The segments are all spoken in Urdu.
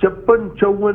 56-54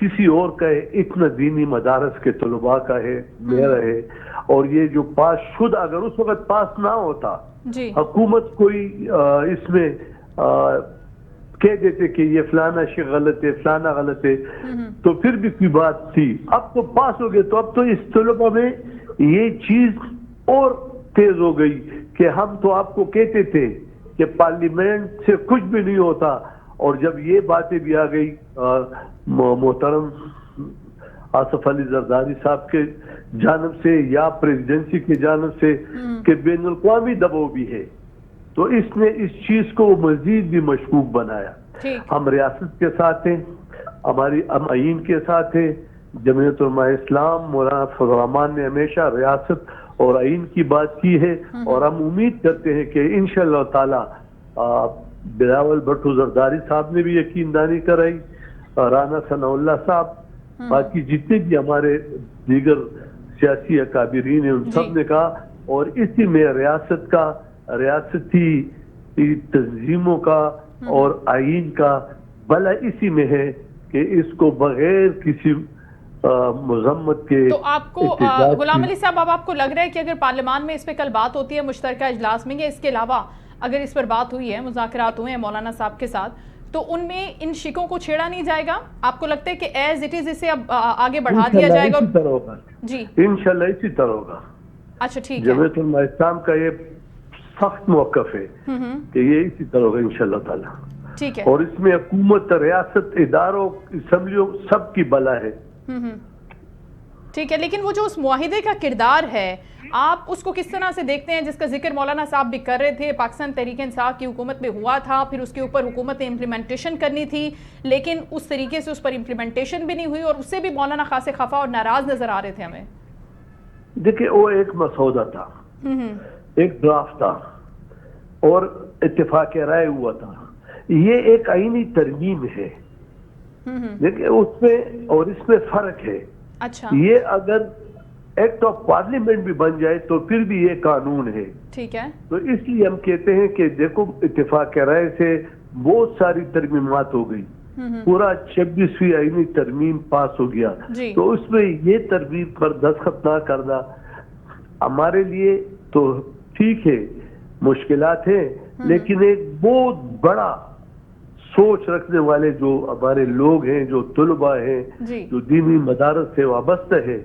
کسی اور کا ہے، اتنا دینی مدارس کے طلباء کا ہے، میرا ہے. اور یہ جو پاس شدہ، اگر اس وقت پاس نہ ہوتا، جی حکومت کوئی اس میں کہہ دیتے کہ یہ فلانا شیء غلط ہے، فلانا غلط ہے، تو پھر بھی کوئی بات تھی. اب تو پاس ہو گئے، تو اب تو اس طلباء میں یہ چیز اور تیز ہو گئی کہ ہم تو آپ کو کہتے تھے کہ پارلیمنٹ سے کچھ بھی نہیں ہوتا. اور جب یہ باتیں بھی آ گئی محترم آصف علی زرداری صاحب کے جانب سے یا پریزیڈنسی کی جانب سے کہ بین الاقوامی دباؤ بھی ہے، تو اس نے اس چیز کو مزید بھی مشکوک بنایا. ہم ریاست کے ساتھ ہیں، ہم آئین کے ساتھ ہیں. جمعیت علماء اسلام مولانا فضل الرحمان نے ہمیشہ ریاست اور آئین کی بات کی ہے، اور ہم امید کرتے ہیں کہ انشاءاللہ تعالی بلاول بھٹو زرداری صاحب نے بھی یقین دہانی کرائی، رانا ثناء اللہ صاحب، باقی جتنے بھی ہمارے دیگر سیاسی اکابرین ہیں ان سب نے کہا، اور اسی میں ریاست کا، ریاستی تنظیموں کا اور آئین کا بھلا اسی میں ہے کہ اس کو بغیر کسی مذمت کے. تو آپ کو غلام علی صاحب، اب آپ کو لگ رہا ہے کہ اگر پارلیمان میں اس پہ کل بات ہوتی ہے مشترکہ اجلاس میں، یا اس کے علاوہ اگر اس پر بات ہوئی ہے، مذاکرات ہوئے ہیں مولانا صاحب کے ساتھ، تو ان میں ان شکوں کو چھیڑا نہیں جائے گا؟ آپ کو لگتا ہے کہ ایز اٹ از اسے اب آگے بڑھا دیا جائے گا؟ اسی طرح ہوگا جی، انشاءاللہ اسی طرح ہوگا. اچھا ٹھیک ہے. جمعیت علماء اسلام کا یہ سخت موقف ہے کہ یہ اسی طرح ہوگا انشاءاللہ تعالی. ٹھیک ہے. اور اس میں حکومت، ریاست، اداروں، اسمبلیوں سب کی بلا ہے. ٹھیک ہے. لیکن وہ جو اس معاہدے کا کردار ہے، آپ اس کو کس طرح سے دیکھتے ہیں، جس کا ذکر مولانا صاحب بھی کر رہے تھے؟ پاکستان تحریک انصاف کی حکومت میں ہوا تھا، پھر اس کے اوپر حکومت نے امپلیمنٹیشن کرنی تھی، لیکن اس طریقے سے اس پر امپلیمنٹیشن بھی نہیں ہوئی، اور اس سے بھی مولانا خاصے خفا اور ناراض نظر آ رہے تھے ہمیں. دیکھیں، وہ ایک مسودہ تھا، ایک ڈرافٹ تھا، اور اتفاق رائے ہوا تھا. یہ ایک آئینی ترمیم ہے. دیکھیں اس میں اور اس میں فرق ہے. اچھا. یہ اگر ایکٹ آف پارلیمنٹ بھی بن جائے تو پھر بھی یہ قانون ہے. ٹھیک ہے. تو اس لیے ہم کہتے ہیں کہ دیکھو، اتفاق رائے سے بہت ساری ترمیمات ہو گئی، پورا 26ویں آئینی ترمیم پاس ہو گیا. تو اس میں یہ ترمیم پر دستخط نہ کرنا ہمارے لیے تو ٹھیک ہے، مشکلات ہیں، لیکن ایک بہت بڑا سوچ رکھنے والے جو ہمارے لوگ ہیں، جو طلباء ہیں، جو دینی مدارس سے وابستہ ہے،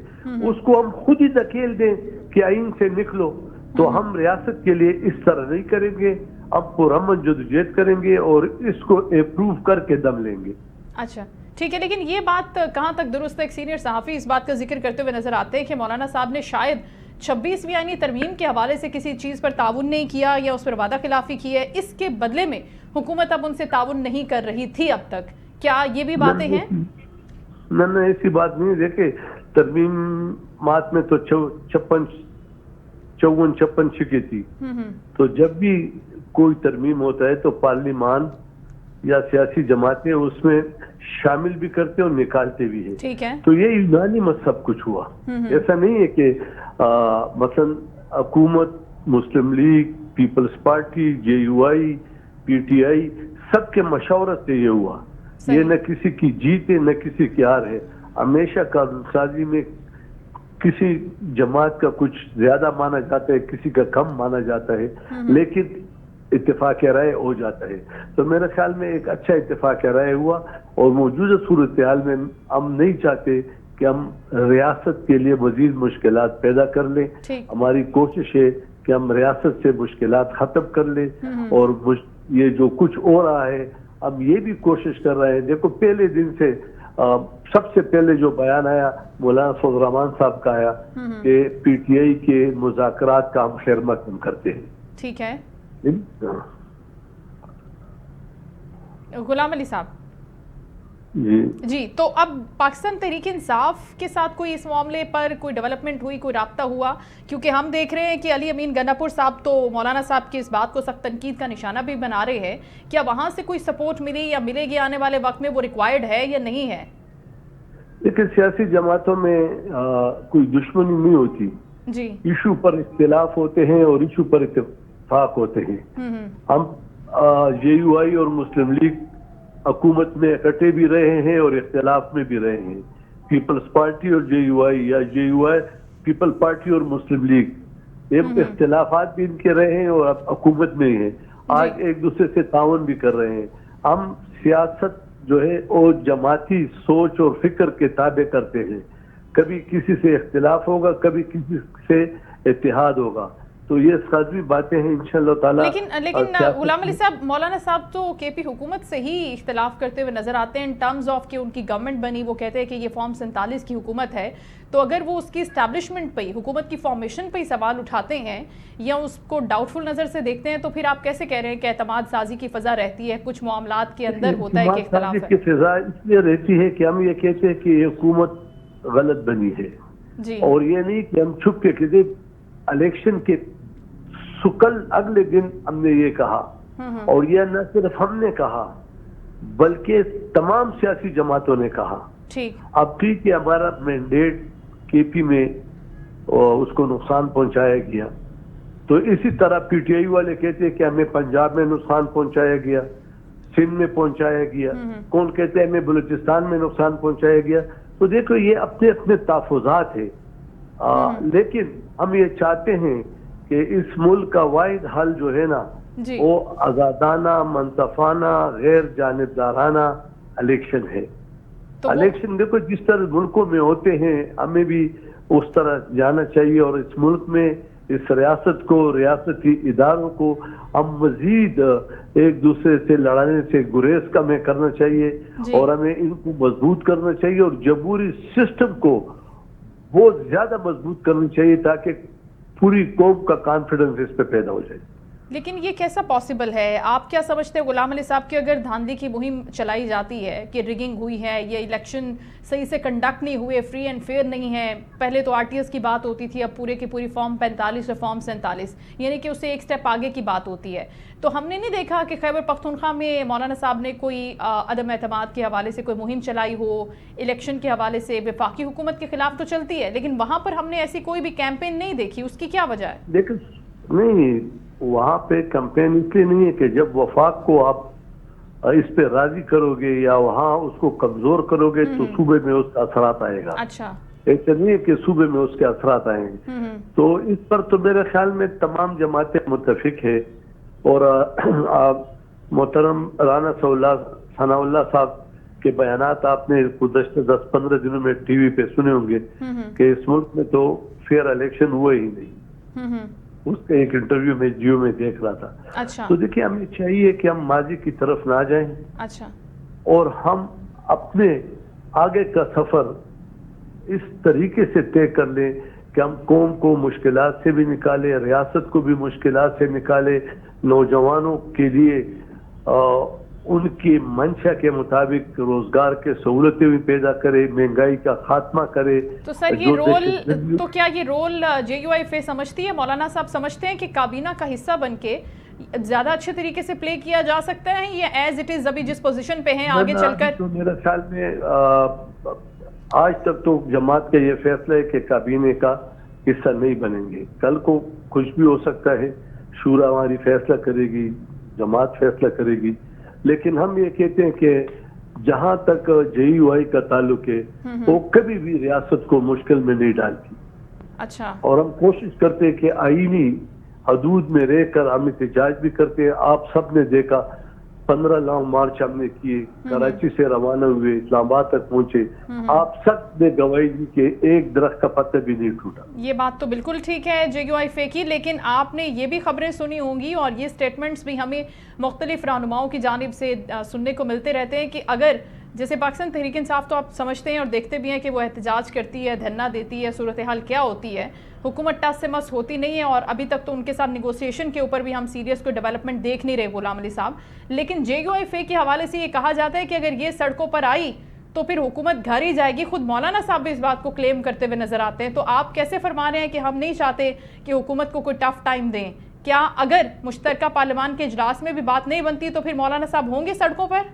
اس کو ہم خود ہی دھکیل دیں کہ آئین سے نکلو، تو ہم ریاست کے لیے اس طرح نہیں کریں گے. اب پرامن جدوجہد کریں گے اور اس کو اپروو کر کے دم لیں گے. اچھا ٹھیک ہے. لیکن یہ بات کہاں تک درست ہے؟ ایک سینئر صحافی اس بات کا ذکر کرتے ہوئے نظر آتے ہیں کہ مولانا صاحب نے شاید 26ویں آئینی ترمیم کے حوالے سے کسی چیز پر تعاون نہیں کیا یا اس پر وعدہ خلافی کی ہے، اس کے بدلے میں حکومت اب ان سے تعاون نہیں کر رہی تھی اب تک. کیا یہ بھی باتیں ہیں؟ نہ ایسی بات نہیں. دیکھیں، ترمیمات میں تو 54 شکیں تھی. تو جب بھی کوئی ترمیم ہوتا ہے تو پارلیمان یا سیاسی جماعتیں اس میں شامل بھی کرتے اور نکالتے بھی ہیں. ٹھیک ہے. تو یہ یونانیمس سب کچھ ہوا. ایسا نہیں ہے کہ مثلا حکومت، مسلم لیگ، پیپلز پارٹی، JUI، PTI سب کے مشورت سے یہ ہوا. یہ نہ کسی کی جیت ہے نہ کسی کی ہار ہے. ہمیشہ قانون سازی میں کسی جماعت کا کچھ زیادہ مانا جاتا ہے، کسی کا کم مانا جاتا ہے، لیکن اتفاق رائے ہو جاتا ہے. تو میرے خیال میں ایک اچھا اتفاق رائے ہوا، اور موجودہ صورتحال میں ہم نہیں چاہتے کہ ہم ریاست کے لیے مزید مشکلات پیدا کر لیں. ہماری کوشش ہے کہ ہم ریاست سے مشکلات ختم کر لیں، اور یہ جو کچھ ہو رہا ہے ہم یہ بھی کوشش کر رہے ہیں. دیکھو، پہلے دن سے سب سے پہلے جو بیان آیا مولانا فضل الرحمان صاحب کا آیا کہ PTI کے مذاکرات کا ہم خیر مقدم کرتے ہیں. ٹھیک ہے. غلام علی صاحب جی، تو اب پاکستان تحریک انصاف کے ساتھ کوئی اس معاملے پر کوئی ڈیولپمنٹ ہوئی، کوئی رابطہ ہوا؟ کیونکہ ہم دیکھ رہے ہیں کہ علی امین گناپور صاحب تو مولانا صاحب کی اس بات کو سخت تنقید کا نشانہ بھی بنا رہے ہیں. کیا وہاں سے کوئی سپورٹ ملی یا ملے گی آنے والے وقت میں؟ وہ ریکوائرڈ ہے یا نہیں ہے؟ لیکن سیاسی جماعتوں میں کوئی دشمنی نہیں ہوتی جی. ایشو پر اختلاف ہوتے ہیں اور ایشو پر اتفاق ہوتے ہیں. ہم JUI اور مسلم لیگ حکومت میں اکٹھے بھی رہے ہیں اور اختلاف میں بھی رہے ہیں. پیپلز پارٹی اور جے یو آئی یا جے یو آئی پیپل پارٹی اور مسلم لیگ یہ اختلافات بھی ان کے رہے ہیں اور اب حکومت میں ہی ہیں. آج ایک دوسرے سے تعاون بھی کر رہے ہیں. ہم سیاست جو ہے وہ جماعتی سوچ اور فکر کے تابع کرتے ہیں. کبھی کسی سے اختلاف ہوگا, کبھی کسی سے اتحاد ہوگا. تو یہ سازوی باتیں ہیں انشاءاللہ تعالی. لیکن غلام علی صاحب, مولانا صاحب تو کے پی حکومت سے ہی اختلاف کرتے ہوئے نظر آتے ہیں ان ٹرمز آف کہ ان کی گورنمنٹ بنی, وہ کہتے ہیں کہ یہ فارم 47 کی حکومت ہے, تو اگر وہ اس کی اسٹیبلشمنٹ پہ ہی, حکومت کی فارمیشن پہ ہی سوال اٹھاتے ہیں یا اس کو ڈاؤٹ فل نظر سے دیکھتے ہیں, تو پھر آپ کیسے کہہ رہے ہیں کہ اعتماد سازی کی فضا رہتی ہے؟ کچھ معاملات کے اندر ہوتا ہے کہ اختلاف ہے. کی فضا اس لیے رہتی ہے کہ ہم یہ کہتے ہیں کہ یہ حکومت غلط بنی ہے جی, اور یہ نہیں کہ ہم چھپ کے کسی الیکشن کے کل اگلے دن ہم نے یہ کہا, اور یہ نہ صرف ہم نے کہا بلکہ تمام سیاسی جماعتوں نے کہا. اب ٹھیک ہے ہمارا مینڈیٹ کے پی میں اس کو نقصان پہنچایا گیا, تو اسی طرح پی ٹی آئی والے کہتے ہیں کہ ہمیں پنجاب میں نقصان پہنچایا گیا, سندھ میں پہنچایا گیا, کون کہتے ہیں ہمیں بلوچستان میں نقصان پہنچایا گیا. تو دیکھو یہ اپنے اپنے تحفظات ہیں, لیکن ہم یہ چاہتے ہیں کہ اس ملک کا واحد حل جو ہے نا وہ آزادانہ, منصفانہ, غیر جانبدارانہ الیکشن ہے. الیکشن دیکھو جس طرح ملکوں میں ہوتے ہیں ہمیں بھی اس طرح جانا چاہیے, اور اس ملک میں اس ریاست کو, ریاستی اداروں کو ہم مزید ایک دوسرے سے لڑانے سے گریز کا ہمیں کرنا چاہیے, اور ہمیں ان کو مضبوط کرنا چاہیے, اور جمہوری سسٹم کو بہت زیادہ مضبوط کرنا چاہیے تاکہ پوری قوم کا کانفیڈنس اس پہ پیدا ہو جائے. لیکن یہ کیسا پاسبل ہے؟ آپ کیا سمجھتے ہیں غلام علی صاحب کہ اگر دھاندلی کی مہم چلائی جاتی ہے کہ ریگنگ ہوئی ہے, یہ الیکشن صحیح سے کنڈکٹ نہیں ہوئے, فری اینڈ فیئر نہیں ہے, پہلے تو آر ٹی ایس کی بات ہوتی تھی, اب پورے کی پوری فارم 45 اور فارم 47, یعنی کہ اس سے ایک سٹیپ آگے کی بات ہوتی ہے, تو ہم نے نہیں دیکھا کہ خیبر پختونخوا میں مولانا صاحب نے کوئی عدم اعتماد کے حوالے سے کوئی مہم چلائی ہو, الیکشن کے حوالے سے وفاقی حکومت کے خلاف تو چلتی ہے, لیکن وہاں پر ہم نے ایسی کوئی بھی کیمپین نہیں دیکھی. اس کی کیا وجہ ہے؟ لیکن نہیں, وہاں پہ کمپین اس لیے نہیں ہے کہ جب وفاق کو آپ اس پہ راضی کرو گے یا وہاں اس کو کمزور کرو گے تو صوبے میں اس کا اثرات آئے گا. اچھا, ایسا نہیں ہے کہ صوبے میں اس کے اثرات آئیں گے. تو اس پر تو میرے خیال میں تمام جماعتیں متفق ہے, اور محترم رانا ثناء اللہ صاحب کے بیانات آپ نے گزشتہ 10-15 دنوں میں ٹی وی پہ سنے ہوں گے کہ اس ملک میں تو فیئر الیکشن ہوا ہی نہیں. اس کا ایک انٹرویو میں جیو میں دیکھ رہا تھا. اچھا, تو دیکھیے ہمیں چاہیے کہ ہم ماضی کی طرف نہ جائیں. اچھا, اور ہم اپنے آگے کا سفر اس طریقے سے طے کر لیں کہ ہم قوم کو مشکلات سے بھی نکالے, ریاست کو بھی مشکلات سے نکالے, نوجوانوں کے لیے ان کی منشا کے مطابق روزگار کے سہولتیں بھی پیدا کرے, مہنگائی کا خاتمہ کرے. تو سر یہ رول, تو کیا یہ رول جے یو آئی فے سمجھتی ہے, مولانا صاحب سمجھتے ہیں کہ کابینہ کا حصہ بن کے زیادہ اچھے طریقے سے پلے کیا جا سکتا ہے, یہ ایز اٹ از ابھی جس پوزیشن پہ ہیں آگے چل کر؟ تو میرے خیال میں آج تک تو جماعت کا یہ فیصلہ ہے کہ کابینہ کا حصہ نہیں بنیں گے. کل کو کچھ بھی ہو سکتا ہے, شورا ہماری فیصلہ کرے گی, جماعت فیصلہ کرے گی, لیکن ہم یہ کہتے ہیں کہ جہاں تک جے یو آئی کا تعلق ہے وہ کبھی بھی ریاست کو مشکل میں نہیں ڈالتی. اچھا, اور ہم کوشش کرتے ہیں کہ آئینی حدود میں رہ کر ہم احتجاج بھی کرتے ہیں. آپ سب نے دیکھا 15 لانگ مارچ ہم نے کیے, کراچی سے روانہ ہوئے, اسلام آباد تک پہنچے, آپ سب نے گواہی دی کہ ایک درخت کا پتہ بھی نہیں ٹوٹا. یہ بات تو بالکل ٹھیک ہے جے یو آئی فے کی, لیکن آپ نے یہ بھی خبریں سنی ہوں گی اور یہ سٹیٹمنٹس بھی ہمیں مختلف رہنماؤں کی جانب سے سننے کو ملتے رہتے ہیں کہ اگر جیسے پاکستان تحریک انصاف تو آپ سمجھتے ہیں اور دیکھتے بھی ہیں کہ وہ احتجاج کرتی ہے, دھرنا دیتی ہے, صورتحال کیا ہوتی ہے, حکومت ٹس سے مس ہوتی نہیں ہے, اور ابھی تک تو ان کے ساتھ نیگوسیشن کے اوپر بھی ہم سیریس کوئی ڈیولپمنٹ دیکھ نہیں رہے غلام علی صاحب. لیکن جے یو آئی فے کے حوالے سے یہ کہا جاتا ہے کہ اگر یہ سڑکوں پر آئی تو پھر حکومت گھر ہی جائے گی. خود مولانا صاحب بھی اس بات کو کلیم کرتے ہوئے نظر آتے ہیں, تو آپ کیسے فرما رہے ہیں کہ ہم نہیں چاہتے کہ حکومت کو کوئی ٹف ٹائم دیں؟ کیا اگر مشترکہ پارلیمان کے اجلاس میں بھی بات نہیں بنتی تو پھر مولانا صاحب ہوں گے سڑکوں پر؟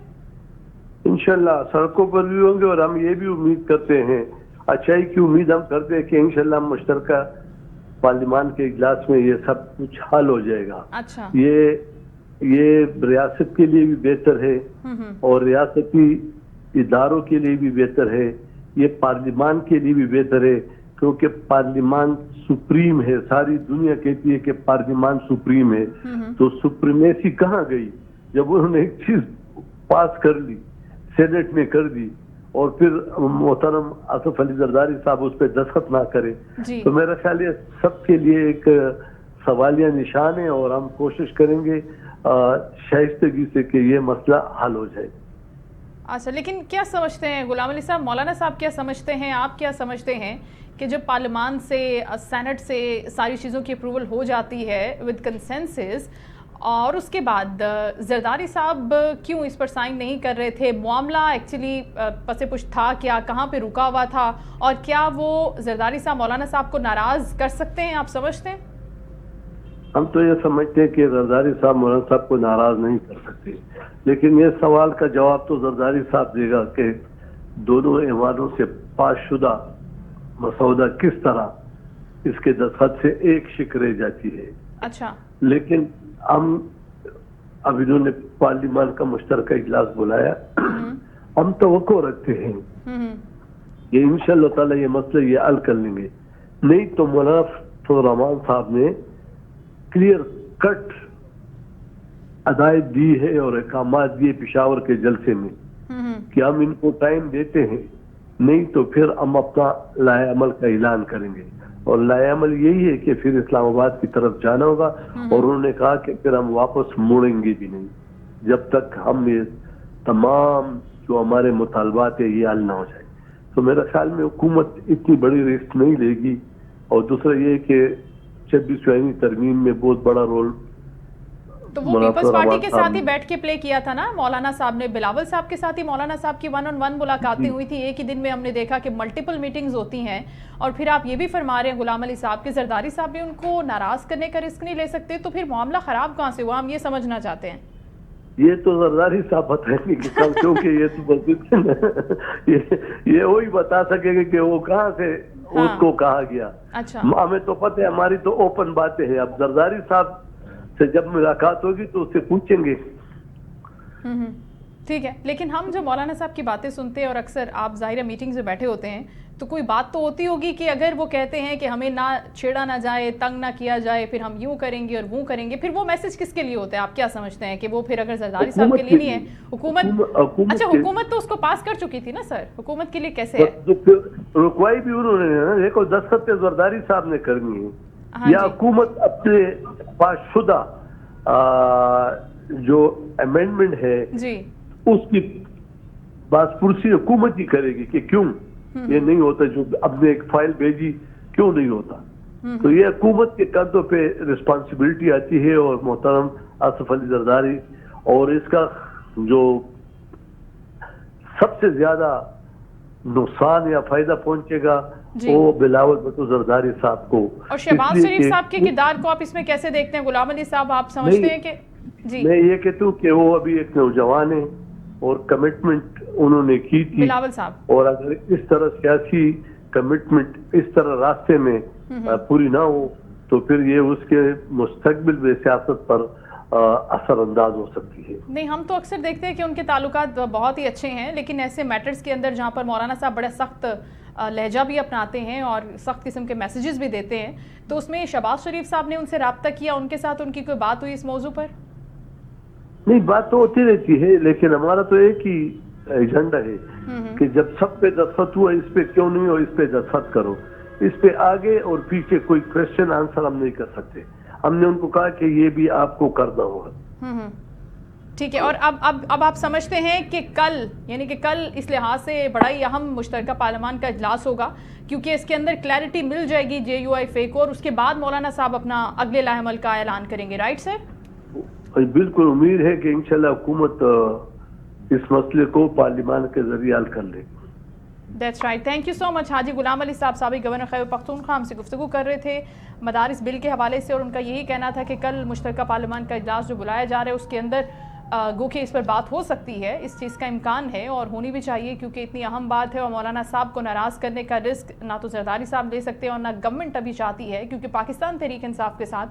انشاءاللہ سڑکوں پر بھی ہوں گے, اور ہم یہ بھی امید کرتے ہیں, اچھائی کی امید ہم کرتے ہیں کہ انشاءاللہ مشترکہ پارلیمان کے اجلاس میں یہ سب کچھ حل ہو جائے گا. اچھا, یہ یہ ریاست کے لیے بھی بہتر ہے اور ریاستی اداروں کے لیے بھی بہتر ہے، یہ پارلیمان کے لیے بھی بہتر ہے، کیونکہ پارلیمان سپریم ہے، ساری دنیا کہتی ہے کہ پارلیمان سپریم ہے، تو سپریمیسی کہاں گئی جب انہوں نے ایک چیز پاس کر لی، سینٹ میں کر دی، اور پھر محترم آصف علی زرداری صاحب اس پہ دستخط نہ کرے، تو میرا خیال ہے سب کے لیے ایک سوالیہ نشان ہے، اور ہم کوشش کریں گے شائستگی سے کہ یہ مسئلہ حل ہو جائے۔ اچھا، لیکن کیا سمجھتے ہیں غلام علی صاحب، مولانا صاحب کیا سمجھتے ہیں، آپ کیا سمجھتے ہیں کہ جب پارلیمان سے سینٹ سے ساری چیزوں کی اپروول ہو جاتی ہے ود کنسنسس، اور اس کے بعد زرداری صاحب کیوں اس پر سائن نہیں کر رہے تھے؟ معاملہ ایکچولی پس پش تھا کیا، کہاں پہ رکا ہوا تھا، اور کیا وہ زرداری صاحب مولانا صاحب کو ناراض کر سکتے ہیں، آپ سمجھتے ہیں؟ ہم تو یہ سمجھتے ہیں کہ زرداری صاحب مولانا صاحب کو ناراض نہیں کر سکتے، لیکن یہ سوال کا جواب تو زرداری صاحب دے گا کہ دونوں ایوانوں سے پاس شدہ مسودہ کس طرح اس کے دستخط سے ایک شک رہ جاتی ہے۔ اچھا، لیکن ہم اب انہوں نے پارلیمان کا مشترکہ اجلاس بلایا، ہم توقع رکھتے ہیں کہ انشاءاللہ تعالی یہ مسئلہ یہ حل کر لیں گے، نہیں تو مولانا فضل الرحمان صاحب نے کلیئر کٹ ہدایت دی ہے اور احکامات دیے پشاور کے جلسے میں کہ ہم ان کو ٹائم دیتے ہیں، نہیں تو پھر ہم اپنا لائحہ عمل کا اعلان کریں گے، اور لائحہ عمل یہی ہے کہ پھر اسلام آباد کی طرف جانا ہوگا، اور انہوں نے کہا کہ پھر ہم واپس مڑیں گے بھی نہیں جب تک ہم یہ تمام جو ہمارے مطالبات ہیں یہ حل نہ ہو جائے۔ تو میرا خیال میں حکومت اتنی بڑی رسک نہیں لے گی، اور دوسرا یہ کہ 26ویں ترمیم میں بہت بڑا رول تو وہ پیپلز پارٹی کے ساتھ ہی بیٹھ کے پلے کیا تھا نا مولانا صاحب نے، بلاول صاحب کے ساتھ ہی مولانا صاحب کی 1-on-1 ملاقاتیں ہوئی تھی، ایک ہی دن میں ہم نے دیکھا کہ ملٹیپل میٹنگز ہوتی ہیں، اور پھر آپ یہ بھی فرما رہے ہیں غلام علی صاحب کہ زرداری صاحب بھی ان کو ناراض کرنے کا رسک نہیں لے سکتے، تو پھر معاملہ خراب کہاں سے ہوا، ہم یہ سمجھنا چاہتے ہیں۔ یہ تو زرداری صاحب بتائیں گے کیونکہ یہ تو یہ وہی بتا سکے گے کہ وہ کہاں سے اس کو کہا گیا۔ اچھا، ہمیں تو پتہ ہے، ہماری تو اوپن باتیں ہیں، اب زرداری صاحب سے جب ملاقات ہوگی تو اس سے پوچھیں گے۔ ٹھیک ہے، لیکن ہم جو مولانا صاحب کی باتیں سنتے ہیں، اور اکثر آپ ظاہر میٹنگز میں بیٹھے ہوتے ہیں، تو کوئی بات تو ہوتی ہوگی کہ اگر وہ کہتے ہیں کہ ہمیں نہ چھیڑا نہ جائے، تنگ نہ کیا جائے، پھر ہم یوں کریں گے اور وہ کریں گے، پھر وہ میسج کس کے لیے ہوتا ہے؟ آپ کیا سمجھتے ہیں کہ وہ پھر اگر زرداری صاحب کے لیے نہیں ہے، حکومت اچھا حکومت تو اس کو پاس کر چکی تھی نا سر، حکومت کے لیے کیسے ہے؟ رکوائی بھی انہوں نے دیکھو دستخط زرداری صاحب نے کرنی ہے، یا حکومت اپنے پاس شدہ جو امینڈمنٹ ہے اس کی بات پرسی حکومت ہی کرے گی کہ کیوں یہ نہیں ہوتا، جو اب نے ایک فائل بھیجی کیوں نہیں ہوتا، تو یہ حکومت کے کندھوں پہ رسپانسبلٹی آتی ہے، اور محترم آصف علی زرداری، اور اس کا جو سب سے زیادہ نقصان یا فائدہ پہنچے گا وہ بلاول بھٹو زرداری صاحب کو۔ اور شہباز شریف صاحب کے کردار کو آپ اس میں کیسے دیکھتے ہیں غلام علی صاحب؟ آپ سمجھتے ہیں کہ میں یہ کہتا ہوں کہ وہ ابھی ایک نوجوان ہے اور کمٹمنٹ انہوں نے کی تھی بلاول صاحب، اور اگر اس طرح سیاسی کمٹمنٹ اس طرح راستے میں پوری نہ ہو تو پھر یہ اس کے مستقبل میں سیاست پر اثر انداز ہو سکتی ہے۔ نہیں، ہم تو اکثر دیکھتے ہیں کہ ان کے تعلقات بہت ہی اچھے ہیں، لیکن ایسے میٹرز کے اندر جہاں پر مولانا صاحب بڑے سخت لہجہ بھی اپناتے ہیں اور سخت قسم کے میسیجز بھی دیتے ہیں، تو اس میں شہباز شریف صاحب نے ان سے رابطہ کیا، ان کے ساتھ ان کی کوئی بات ہوئی اس موضوع پر؟ نہیں، بات تو ہوتی رہتی ہے، لیکن ہمارا تو ایک ہی ایجنڈا ہے کہ جب سب پہ دستخط ہوا اس پہ کیوں نہیں ہو، اس پہ دستخط کرو، اس پہ آگے اور پیچھے کوئی کوشچن آنسر ہم نہیں کر سکتے۔ ہم نے ان کو کہا کہ یہ بھی آپ کو کرنا ہوگا۔ ٹھیک ہے، اور اب آپ سمجھتے ہیں کہ کل، یعنی کہ کل اس لحاظ سے بڑا ہی اہم مشترکہ پارلیمان کا اجلاس ہوگا، کیونکہ اس کے اندر کلیئرٹی مل جائے گی JUI کو، اور اس کے بعد مولانا صاحب اپنا اگلے لائحہ عمل کا اعلان کریں گے، رائٹ سر؟ بالکل امید ہے کہ انشاءاللہ حکومت اس مسئلے کو پارلیمان کے ذریعے حل کر لے گی۔ That's right, thank you so much. Haji Ghulam علی صاحب سابق گورنر خیبر پختونخوا ہم سے گفتگو کر رہے تھے مدارس بل کے حوالے سے، اور ان کا یہی کہنا تھا کہ کل مشترکہ پارلیمان کا اجلاس جو بلایا جا رہا ہے اس کے اندر گو کہ اس پر بات ہو سکتی ہے، اس چیز کا امکان ہے اور ہونی بھی چاہیے، کیونکہ اتنی اہم بات ہے، اور مولانا صاحب کو ناراض کرنے کا رسک نہ تو زرداری صاحب لے سکتے اور نہ گورنمنٹ ابھی چاہتی ہے، کیونکہ پاکستان تحریک انصاف کے ساتھ